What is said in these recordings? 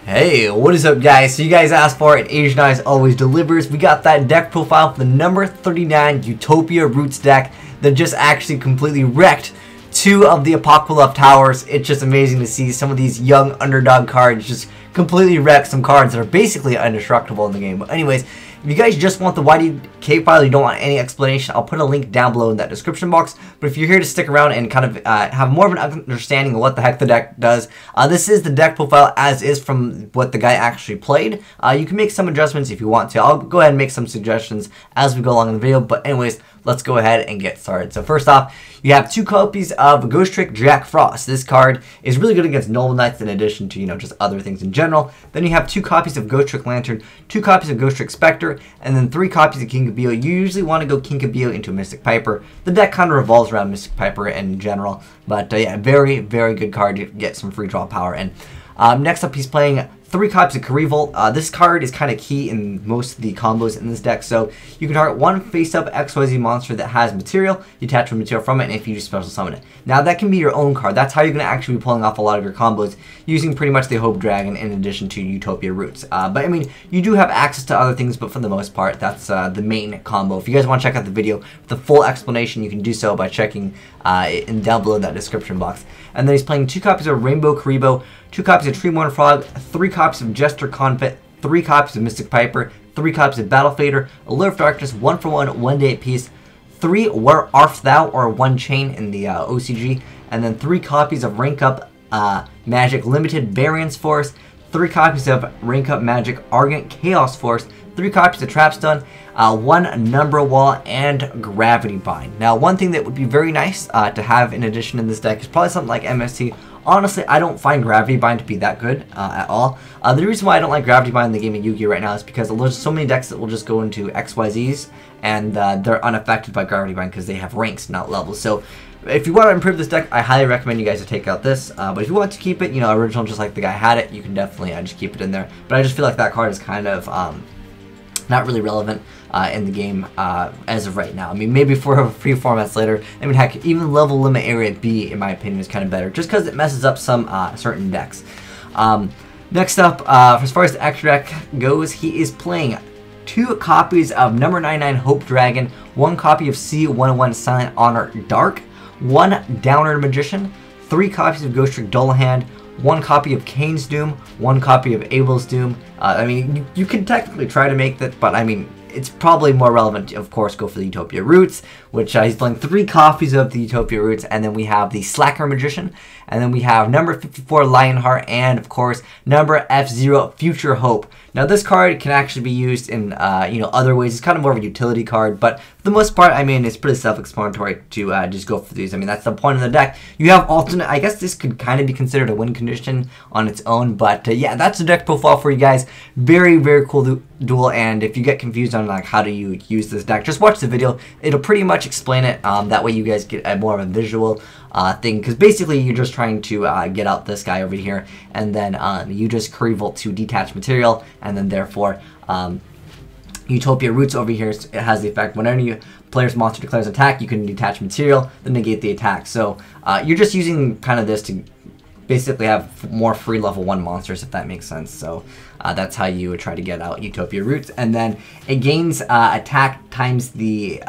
Hey, what is up guys? So you guys asked for it, Azneyes always delivers. We got that deck profile for the number 39 Utopia Roots deck that just actually completely wrecked two of the Apocalypse Towers. It's just amazing to see some of these young underdog cards just completely wreck some cards that are basically indestructible in the game. But anyways, if you guys just want the YDK file, you don't want any explanation, I'll put a link down below in that description box. But if you're here to stick around and kind of have more of an understanding of what the heck the deck does, this is the deck profile as is from what the guy actually played. You can make some adjustments if you want to. I'll go ahead and make some suggestions as we go along in the video. But anyways, let's go ahead and get started. So first off, you have two copies of Ghost Trick Jack Frost. This card is really good against Noble Knights in addition to, just other things in general. Then you have two copies of Ghost Trick Lantern, two copies of Ghost Trick Spectre, and then three copies of King Kabio. You usually want to go King Kabio into Mystic Piper. The deck kind of revolves around Mystic Piper in general. But yeah, very, very good card to get some free draw power. And next up, he's playing three copies of Karival. This card is kind of key in most of the combos in this deck. So you can target one face-up XYZ monster that has material, you attach a material from it, and if you just special summon it. Now that can be your own card. That's how you're going to actually be pulling off a lot of your combos using pretty much the Hope Dragon in addition to Utopia Roots. But I mean, you do have access to other things, but for the most part, that's the main combo. If you guys want to check out the video with the full explanation, you can do so by checking down below that description box. And then he's playing two copies of Rainbow Karibo, two copies of Treeborn Frog, three copies of Jester Confit, three copies of Mystic Piper, three copies of Battle Fader, Allure of Darkness, 1-for-1, 1-day apiece, three Where Art Thou or One Chain in the OCG, and then three copies of Rank Up Magic Limited Variance Force, three copies of Rank Up Magic Argent Chaos Force, three copies of Trap Stun, one Number Wall, and Gravity Bind. Now, one thing that would be very nice to have in addition in this deck is probably something like MST. Honestly, I don't find Gravity Bind to be that good at all. The reason why I don't like Gravity Bind in the game of Yu-Gi-Oh! Right now is because there's so many decks that will just go into XYZs, and they're unaffected by Gravity Bind because they have ranks, not levels. So if you want to improve this deck, I highly recommend you guys to take out this. But if you want to keep it, original just like the guy had it, you can definitely just keep it in there. But I just feel like that card is kind of not really relevant in the game as of right now. I mean, maybe for a few formats later. I mean, heck, even Level Limit Area B, in my opinion, is kind of better, just because it messes up some certain decks. Next up, as far as the extra deck goes, he is playing two copies of number 99 Hope Dragon, one copy of C101 Silent Honor Dark, one Downer Magician, three copies of Ghost Trick Dullahan, one copy of Kane's Doom, one copy of Abel's Doom. I mean, you can technically try to make that, but I mean, it's probably more relevant to, of course, go for the Utopia Roots, which he's playing three copies of the Utopia Roots, and then we have the Slacker Magician, and then we have number 54 Lionheart, and of course, number F0 Future Hope. Now, this card can actually be used in, other ways. It's kind of more of a utility card, but for the most part, I mean, it's pretty self-explanatory to just go for these. I mean, that's the point of the deck. You have alternate. I guess this could kind of be considered a win condition on its own, but yeah, that's the deck profile for you guys. Very, very cool duel, and if you get confused on like how do you use this deck, just watch the video. It'll pretty much explain it. That way you guys get a more of a visual thing, because basically you're just trying to get out this guy over here, and then you just Karival to detach material, and then therefore Utopia Roots over here, it has the effect whenever you player's monster declares attack, you can detach material, then negate the attack. So you're just using kind of this to basically have more free level 1 monsters, if that makes sense. So that's how you would try to get out Utopia Roots, and then it gains attack times the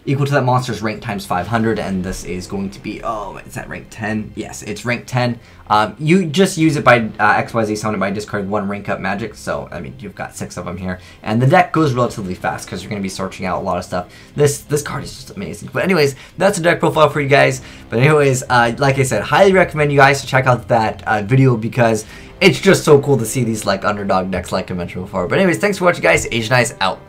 equal to that monster's rank times 500, and this is going to be, is that rank 10? Yes, it's rank 10. You just use it by XYZ summon it by discard one rank up magic, so I mean, you've got 6 of them here, and the deck goes relatively fast because you're going to be searching out a lot of stuff. This card is just amazing. But anyways, that's a deck profile for you guys. But anyways, like I said, highly recommend you guys to check out that video, because it's just so cool to see these like underdog decks like I mentioned before. But anyways, thanks for watching, guys. Azneyes out.